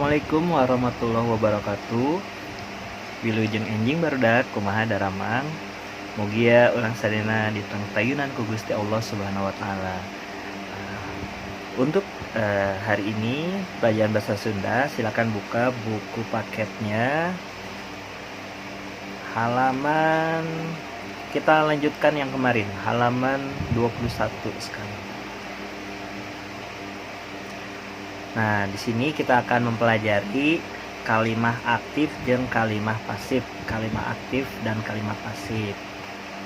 Assalamualaikum warahmatullahi wabarakatuh. Wilujeng enjing barudak kumaha daramang. Mugia urang sadena ditang tayunan ku Gusti Allah Subhanahu wa taala. Untuk hari ini pelajaran bahasa Sunda, silakan buka buku paketnya. Halaman kita lanjutkan yang kemarin, halaman 21 sekarang. Nah, di sini kita akan mempelajari kalimah aktif dan kalimah pasif, kalimah aktif dan kalimah pasif.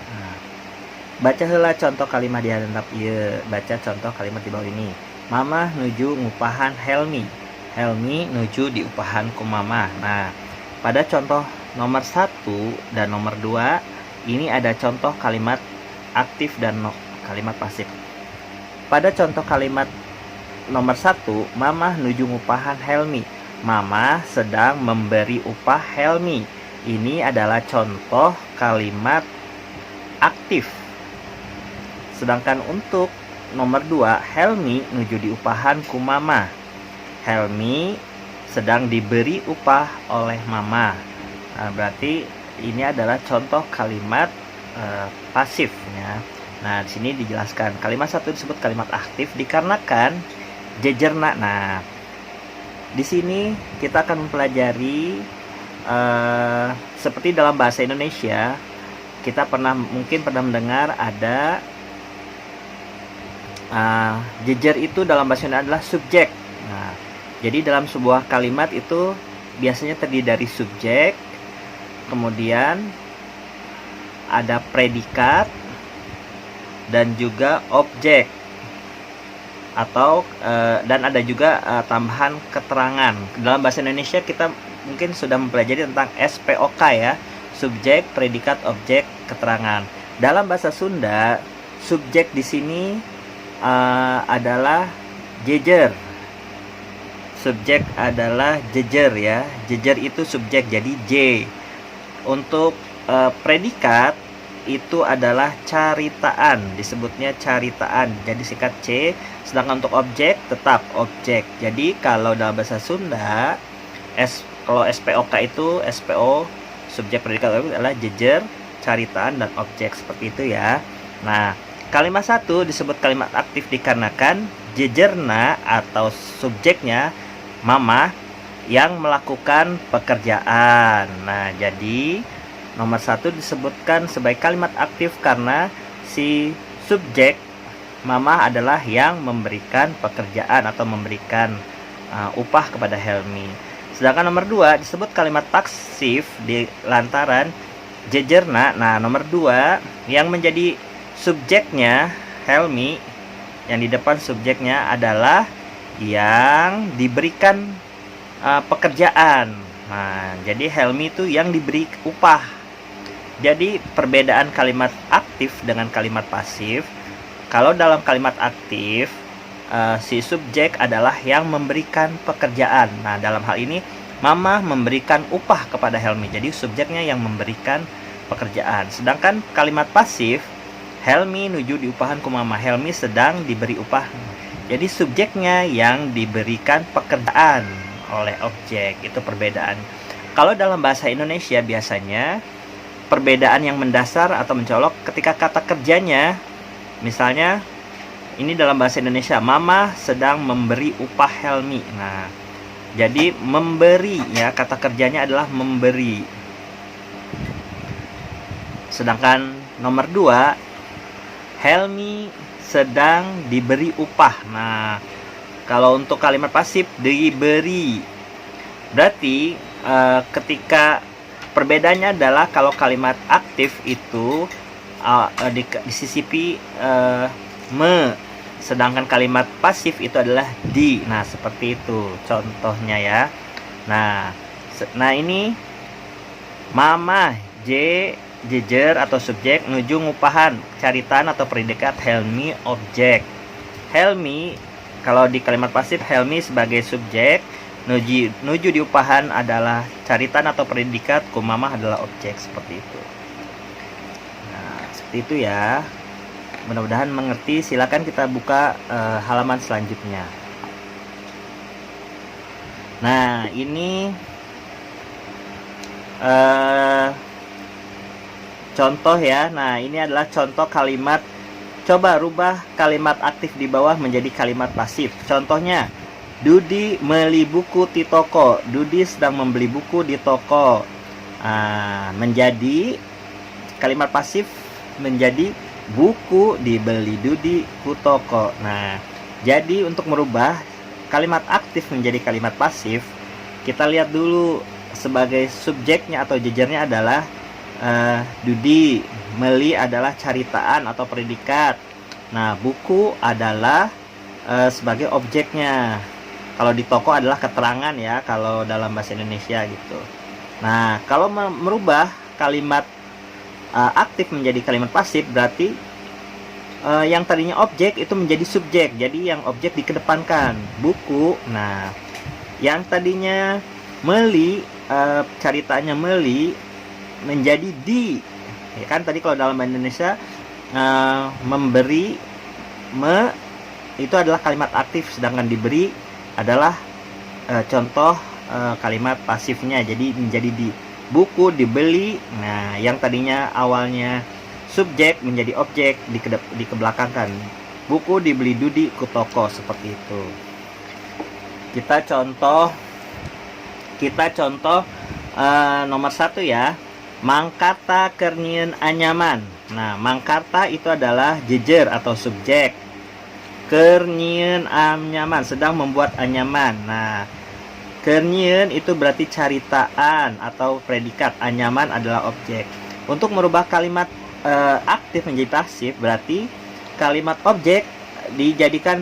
Nah, baca heula contoh kalimah di handap ieu. Baca contoh kalimat di bawah ini. Mamah nuju ngupahan Helmi. Helmi nuju diupahan ku mamah. Nah, pada contoh nomor 1 dan nomor 2 ini ada contoh kalimat aktif dan kalimat pasif. Pada contoh kalimat nomor 1, mamah nuju ngupahan Helmi. Mamah sedang memberi upah Helmi. Ini adalah contoh kalimat aktif. Sedangkan untuk nomor 2, Helmi nuju diupahan ku mamah. Helmi sedang diberi upah oleh mamah. Nah, berarti ini adalah contoh kalimat pasif ya. Nah, di sini dijelaskan kalimat 1 disebut kalimat aktif dikarenakan jejerna. Nah, di sini kita akan mempelajari seperti dalam bahasa Indonesia kita mungkin pernah mendengar ada jejer itu dalam bahasa Indonesia adalah subjek. Nah, jadi dalam sebuah kalimat itu biasanya terdiri dari subjek, kemudian ada predikat dan juga objek, atau dan ada juga tambahan keterangan. Dalam bahasa Indonesia kita mungkin sudah mempelajari tentang SPOK ya, subjek, predikat, objek, keterangan. Dalam bahasa Sunda, subjek di sini adalah jejer. Subjek adalah jejer ya. Jejer itu subjek, jadi J. Untuk predikat itu adalah caritaan, disebutnya caritaan, jadi singkat C. Sedangkan untuk objek tetap objek. Jadi kalau dalam bahasa Sunda, kalau SPOK itu SPO, subjek, predikat, objek adalah jejer, caritaan, dan objek, seperti itu ya. Nah, kalimat 1 disebut kalimat aktif dikarenakan jejerna atau subjeknya mamah yang melakukan pekerjaan. Nah, jadi nomor 1 disebutkan sebagai kalimat aktif karena si subjek mamah adalah yang memberikan pekerjaan atau memberikan upah kepada Helmi. Sedangkan nomor 2 disebut kalimat pasif di lantaran jejerna. Nah, nomor 2 yang menjadi subjeknya Helmi, yang di depan subjeknya adalah yang diberikan pekerjaan. Nah, jadi Helmi itu yang diberi upah. Jadi perbedaan kalimat aktif dengan kalimat pasif, kalau dalam kalimat aktif si subjek adalah yang memberikan pekerjaan. Nah, dalam hal ini mamah memberikan upah kepada Helmi, jadi subjeknya yang memberikan pekerjaan. Sedangkan kalimat pasif, Helmi nuju diupahan ku mamah, Helmi sedang diberi upah, jadi subjeknya yang diberikan pekerjaan oleh objek. Itu perbedaan. Kalau dalam bahasa Indonesia biasanya perbedaan yang mendasar atau mencolok ketika kata kerjanya. Misalnya ini dalam bahasa Indonesia, mama sedang memberi upah Helmi. Nah, jadi memberi ya, kata kerjanya adalah memberi. Sedangkan nomor 2, Helmi sedang diberi upah. Nah, kalau untuk kalimat pasif diberi, berarti ketika perbedaannya adalah kalau kalimat aktif itu disisipi me, sedangkan kalimat pasif itu adalah di. Nah, seperti itu contohnya ya. Nah ini mamah jejer atau subjek nuju ngupahan, caritaan atau predikat, Helmi objek. Helmi kalau di kalimat pasif, Helmi sebagai subjek, nuju diupahan adalah caritaan atau predikat, ku mamah adalah objek, seperti itu. Nah, seperti itu ya. Mudah-mudahan mengerti. Silakan kita buka halaman selanjutnya. Nah, ini contoh ya. Nah, ini adalah contoh kalimat. Coba rubah kalimat aktif di bawah menjadi kalimat pasif. Contohnya, Dudi beli buku di toko. Dudi sedang membeli buku di toko. Menjadi kalimat pasif menjadi buku dibeli Dudi ku toko. Nah, jadi untuk merubah kalimat aktif menjadi kalimat pasif, kita lihat dulu sebagai subjeknya atau jejernya adalah Dudi, meli adalah caritaan atau predikat. Nah, buku adalah sebagai objeknya. Kalau di toko adalah keterangan ya, kalau dalam bahasa Indonesia gitu. Nah, kalau merubah kalimat aktif menjadi kalimat pasif, berarti yang tadinya objek itu menjadi subjek. Jadi yang objek dikedepankan, buku. Nah, yang tadinya meli, caritaannya meli, menjadi di. Ya kan tadi kalau dalam bahasa Indonesia memberi, itu adalah kalimat aktif, sedangkan diberi adalah contoh kalimat pasifnya. Jadi menjadi di. Buku dibeli. Nah, yang tadinya awalnya subjek menjadi objek, dikebelakangkan. Buku dibeli Dudi ku toko, seperti itu. Kita contoh nomor 1 ya. Mangkarta kernien anyaman. Nah, mangkarta itu adalah jejer atau subjek. Kernien anyaman, sedang membuat anyaman. Nah, kernien itu berarti caritaan atau predikat. Anyaman adalah objek. Untuk merubah kalimat aktif menjadi pasif, berarti kalimat objek dijadikan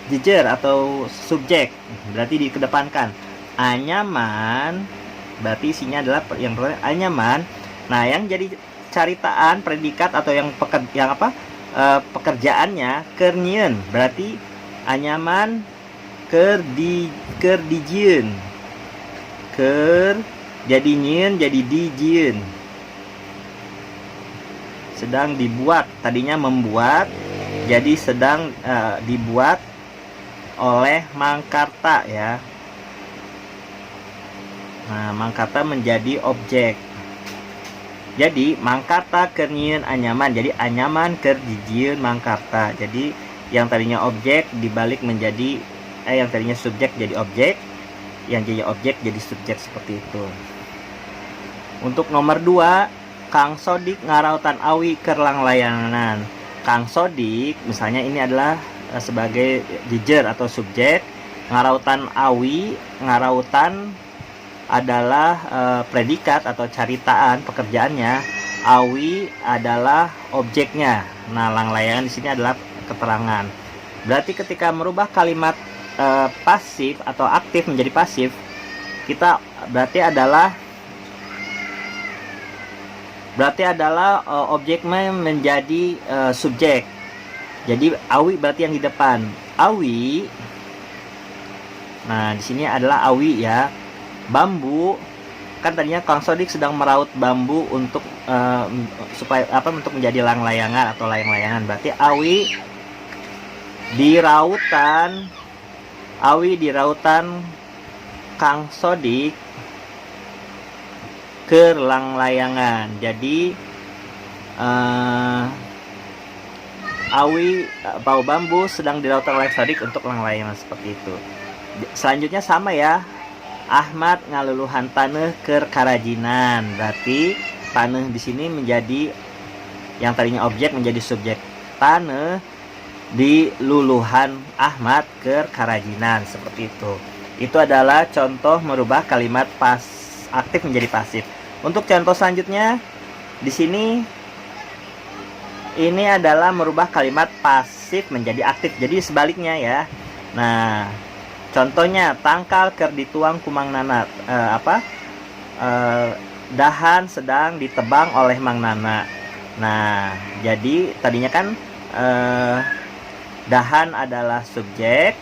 jejer atau subjek. Berarti dikedepankan. Anyaman berarti isinya adalah yang pertama anyaman. Nah, yang jadi caritaan predikat atau yang pekerjaannya kernien, berarti anyaman kerdijieun. Jadi nyieun jadi dijieun. Sedang dibuat, tadinya membuat, jadi sedang dibuat oleh Mangkarta ya. Nah, Mangkarta menjadi objek. Jadi Mangkarta kernien anyaman. Jadi anyaman kerdijieun Mangkarta. Jadi yang tadinya objek dibalik menjadi yang tadinya subjek jadi objek, yang jadi objek jadi subjek, seperti itu. Untuk nomor 2, Kang Sodik ngarautan awi keur langlayanan. Kang Sodik misalnya ini adalah sebagai jejer atau subjek. Ngarautan awi, ngarautan adalah predikat atau caritaan pekerjaannya. Awi adalah objeknya. Nah, langlayangan di sini adalah keterangan. Berarti ketika merubah kalimat pasif atau aktif menjadi pasif, kita berarti adalah objeknya menjadi subjek. Jadi awi berarti yang di depan. Awi. Nah, di sini adalah awi ya. Bambu, kan tadinya Kang Sodik sedang meraut bambu untuk untuk menjadi langlayangan atau layang-layangan. Berarti awi dirautan Kang Sodik keur langlayangan. Jadi awi bau bambu sedang dirautan oleh Sodik untuk langlayangan, seperti itu. Selanjutnya sama ya. Ahmad ngaluluhan taneuh keur karajinan. Berarti taneuh di sini menjadi yang tadinya objek menjadi subjek. Taneuh di luluhan Ahmad keur karajinan, seperti itu. Itu adalah contoh merubah kalimat aktif menjadi pasif. Untuk contoh selanjutnya di sini ini adalah merubah kalimat pasif menjadi aktif. Jadi sebaliknya ya. Nah, contohnya tangkal keur dituang ku Mang Nana. Dahan sedang ditebang oleh Mang Nana. Nah, jadi tadinya kan dahan adalah subjek,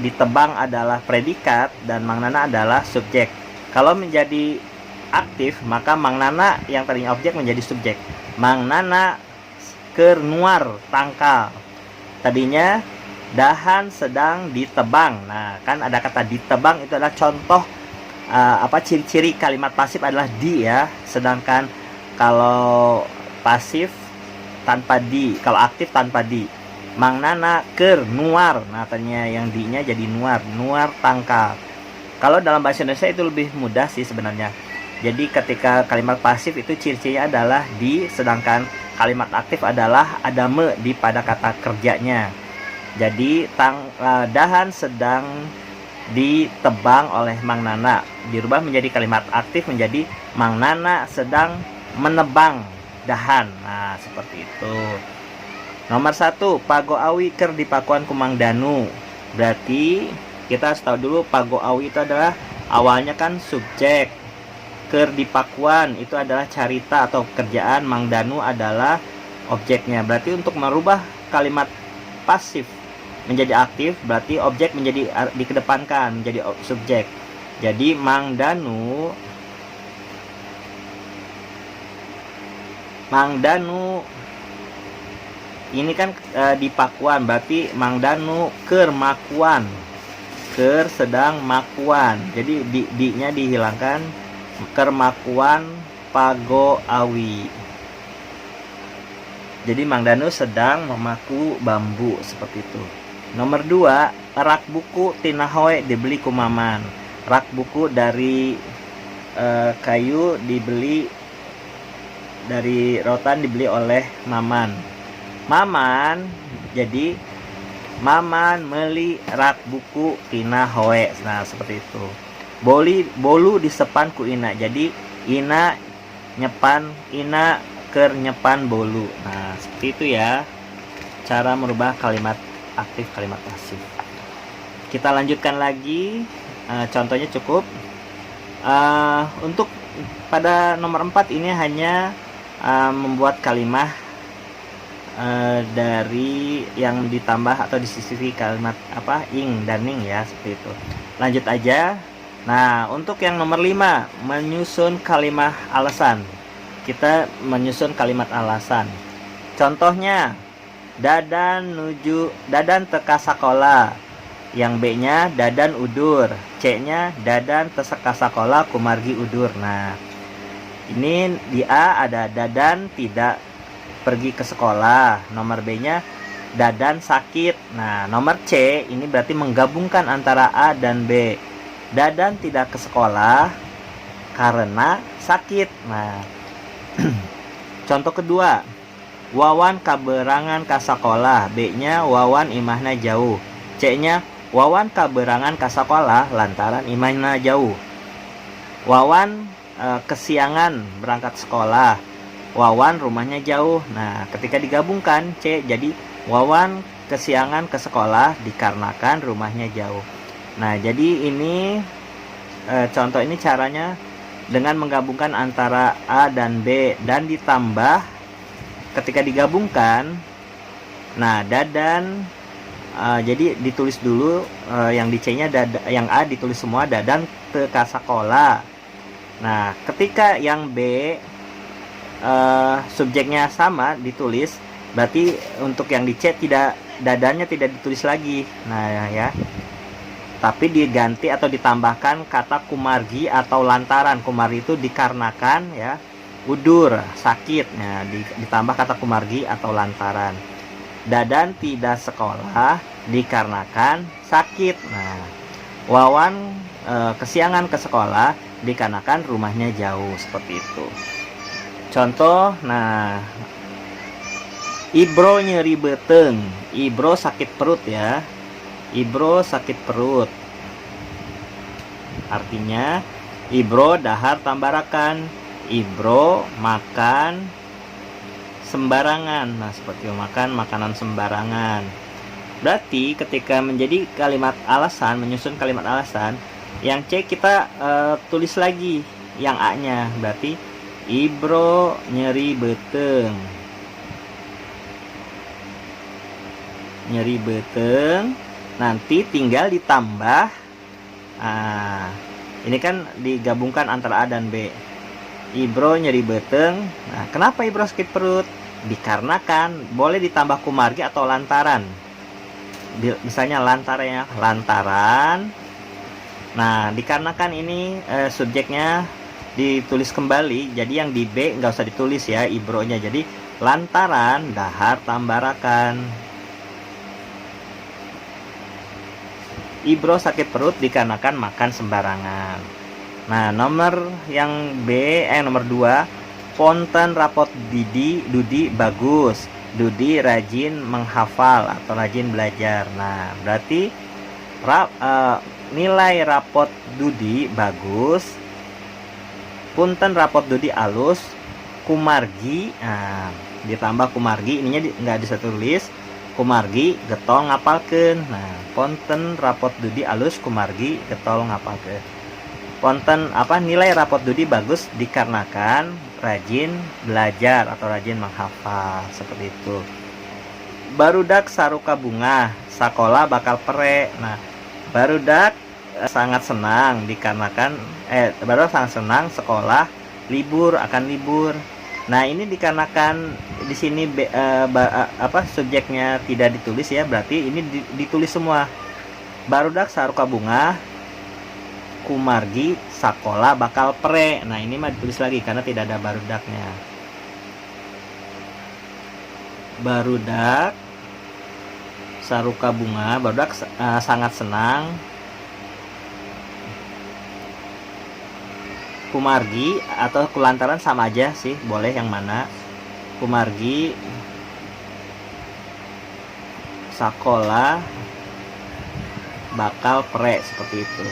ditebang adalah predikat, dan Mang Nana adalah subjek. Kalau menjadi aktif, maka Mang Nana yang tadinya objek menjadi subjek. Mang Nana keur nuar tangkal. Tadinya dahan sedang ditebang. Nah, kan ada kata ditebang, itu adalah contoh ciri-ciri kalimat pasif adalah di ya. Sedangkan kalau pasif tanpa di, kalau aktif tanpa di. Mang Nana keur nuar. Nah, tanya yang di-nya jadi nuar, nuar tangkal. Kalau dalam bahasa Indonesia itu lebih mudah sih sebenarnya. Jadi ketika kalimat pasif itu ciri-cirinya adalah di, sedangkan kalimat aktif adalah ada me di pada kata kerjanya. Jadi dahan sedang ditebang oleh Mang Nana dirubah menjadi kalimat aktif menjadi Mang Nana sedang menebang dahan. Nah, seperti itu. Nomor 1, Pago Awi keur dipakuan ku Mang Danu. Berarti kita harus tahu dulu Pago Awi itu adalah awalnya kan subjek. Keur dipakuan itu adalah carita atau kerjaan, Mang Danu adalah objeknya. Berarti untuk merubah kalimat pasif menjadi aktif berarti objek menjadi dikedepankan menjadi subjek. Jadi Mang Danu ini kan dipakuan, berarti Mang Danu keur makuan, keur sedang makuan. Jadi di-nya dihilangkan, keur makuan Pago Awi. Jadi Mang Danu sedang memaku bambu, seperti itu. Nomor 2, rak buku tina hoe dibeli ku Maman. Rak buku dari kayu dibeli, dari rotan dibeli oleh Maman. Jadi Maman meli rak buku tina hoe. Nah, seperti itu. Bolu disepan ku Ina. Jadi Ina keur nyepan bolu. Nah, seperti itu ya cara merubah kalimat aktif kalimat pasif. Kita lanjutkan lagi, contohnya cukup. Untuk pada nomor 4 ini hanya membuat kalimat dari yang ditambah atau disisipi kalimat ing dan ning ya, seperti itu. Lanjut aja. Nah, untuk yang nomor 5, menyusun kalimat alasan. Kita menyusun kalimat alasan. Contohnya, dadan teka sekolah. Yang B-nya dadan udur, C-nya dadan teka sekolah kumargi udur. Nah, ini di A ada dadan tidak pergi ke sekolah. Nomor B-nya dadan sakit. Nah, nomor C ini berarti menggabungkan antara A dan B. Dadan tidak ke sekolah karena sakit. Nah, contoh kedua, Wawan kaberangan ka sekolah. B-nya Wawan imahna jauh. C-nya Wawan kaberangan ka sekolah lantaran imahna jauh. Wawan kesiangan berangkat sekolah. Wawan rumahnya jauh. Nah, ketika digabungkan C jadi Wawan kesiangan ke sekolah dikarenakan rumahnya jauh. Nah, jadi ini contoh ini caranya dengan menggabungkan antara A dan B dan ditambah ketika digabungkan. Nah, dadan jadi ditulis dulu yang di C-nya yang A ditulis semua dadan teka sekolah. Nah, ketika yang B subjeknya sama ditulis, berarti untuk yang di C dadannya tidak ditulis lagi. Nah ya, tapi diganti atau ditambahkan kata kumargi atau lantaran. Kumargi itu dikarenakan ya, udur sakit. Nah, ditambah kata kumargi atau lantaran. Dadan tidak sekolah dikarenakan sakit. Nah, Wawan kesiangan ke sekolah dikarenakan rumahnya jauh, seperti itu. Contoh, nah, Ibro nyeri beteng. Ibro sakit perut ya. Ibro sakit perut. Artinya, Ibro dahar tambarakan. Ibro makan sembarangan. Nah, seperti itu, makan makanan sembarangan. Berarti ketika menjadi kalimat alasan, menyusun kalimat alasan, yang C kita tulis lagi yang A-nya. Berarti Ibro nyeri beteng. Nyeri beteng. Nanti tinggal ditambah. Ini kan digabungkan antara A dan B. Ibro nyeri beteng. Nah, kenapa Ibro sakit perut? Dikarenakan, boleh ditambah kumargi atau lantaran. misalnya lantaran ya, lantaran. Nah, dikarenakan ini subjeknya ditulis kembali, jadi yang di B nggak usah ditulis ya ibronya. Jadi lantaran dahar tambarakan. Ibro sakit perut dikarenakan makan sembarangan. Nah, nomor yang B, nomor 2, Ponten rapot Dudi bagus. Dudi rajin menghafal atau rajin belajar. Nah, berarti nilai rapot Dudi bagus. Punten rapot Dudi alus. Kumargi, nah, ditambah kumargi, ininya nggak bisa tulis. Kumargi getol ngapalkeun. Nah, ponten rapot Dudi alus, kumargi getol ngapalkeun. Ponten nilai rapot Dudi bagus dikarenakan rajin belajar atau rajin menghafal, seperti itu. Barudak saruka bunga, sakola bakal pere. Nah, barudak sangat senang dikarenakan barudak sangat senang sekolah akan libur. Nah, ini dikarenakan di sini subjeknya tidak ditulis ya, berarti ini ditulis semua. Barudak saruka bunga, kumargi sakola bakal pere. Nah, ini mah ditulis lagi karena tidak ada barudaknya. Barudak saruka bunga, barudak sangat senang. Kumargi atau kulantaran sama aja sih, boleh yang mana. Kumargi sakola bakal pere, seperti itu.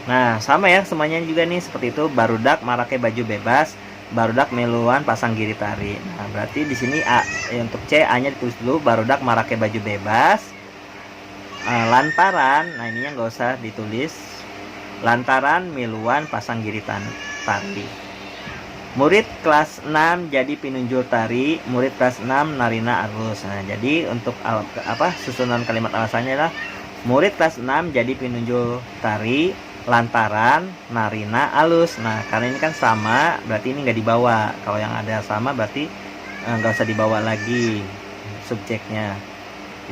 Nah, sama ya semuanya juga nih seperti itu. Barudak marake baju bebas, barudak meluan pasang giri tari. Nah, berarti di sini untuk C, A-nya ditulis dulu. Barudak marake baju bebas. Lantaran, nah ininya nggak usah ditulis. Lantaran miluan pasang giri tari. Murid kelas 6 jadi pinunjul tari, murid kelas 6 narina alus. Nah, jadi untuk susunan kalimat alasannya adalah murid kelas 6 jadi pinunjul tari lantaran narina alus. Nah, karena ini kan sama, berarti ini nggak dibawa. Kalau yang ada sama berarti nggak usah dibawa lagi subjeknya.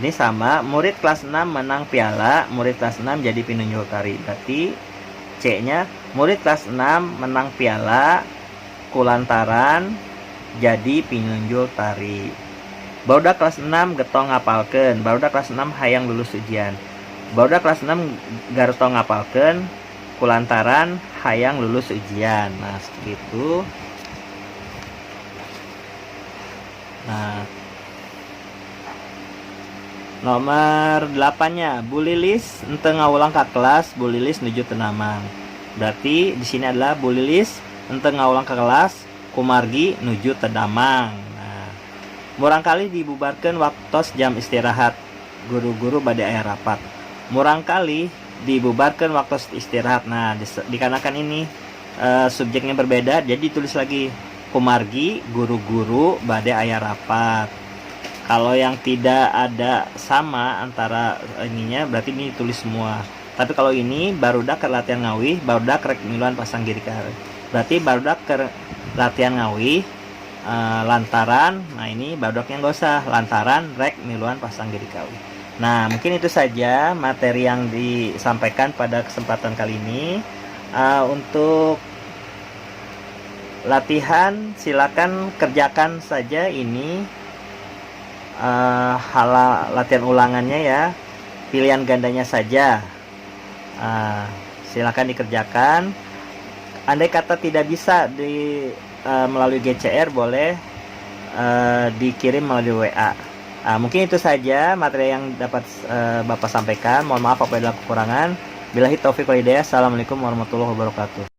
Ini sama, murid kelas 6 menang piala, murid kelas 6 jadi pinunjul tari. Berarti C-nya murid kelas 6 menang piala kulantaran jadi pinunjul tari. Barudak kelas 6 getong ngapalkeun, barudak kelas 6 hayang lulus ujian. Barudak kelas 6 gartong ngapalkeun kulantaran hayang lulus ujian. Nah, seperti itu. Nah, nomor 8-nya, Bu Lilis ente ngaulang ka kelas, Bu Lilis nuju tenamang. Berarti di sini adalah Bu Lilis ente ngaulang ke kelas, kumargi nuju tedamang. Nah, murangkali dibubarkan waktu jam istirahat, guru-guru bade aya rapat. Murangkali dibubarkan waktu istirahat. Nah, dikarenakan ini subjeknya berbeda, jadi ditulis lagi kumargi guru-guru bade aya rapat. Kalau yang tidak ada sama antara ininya, berarti ini tulis semua. Tapi kalau ini barudak ke latihan ngawih, barudak rek miluan pasang giri kari. Berarti barudak ke latihan ngawih lantaran. Nah, ini barudaknya nggak usah, lantaran rek miluan pasang giri kawih. Nah, mungkin itu saja materi yang disampaikan pada kesempatan kali ini. Untuk latihan silakan kerjakan saja ini. Latihan ulangannya ya, pilihan gandanya saja. Silakan dikerjakan. Andai kata tidak bisa melalui GCR, boleh dikirim melalui WA. Mungkin itu saja materi yang dapat Bapak sampaikan. Mohon maaf apabila ada kekurangan. Billahi taufiq wal hidayah. Assalamualaikum warahmatullahi wabarakatuh.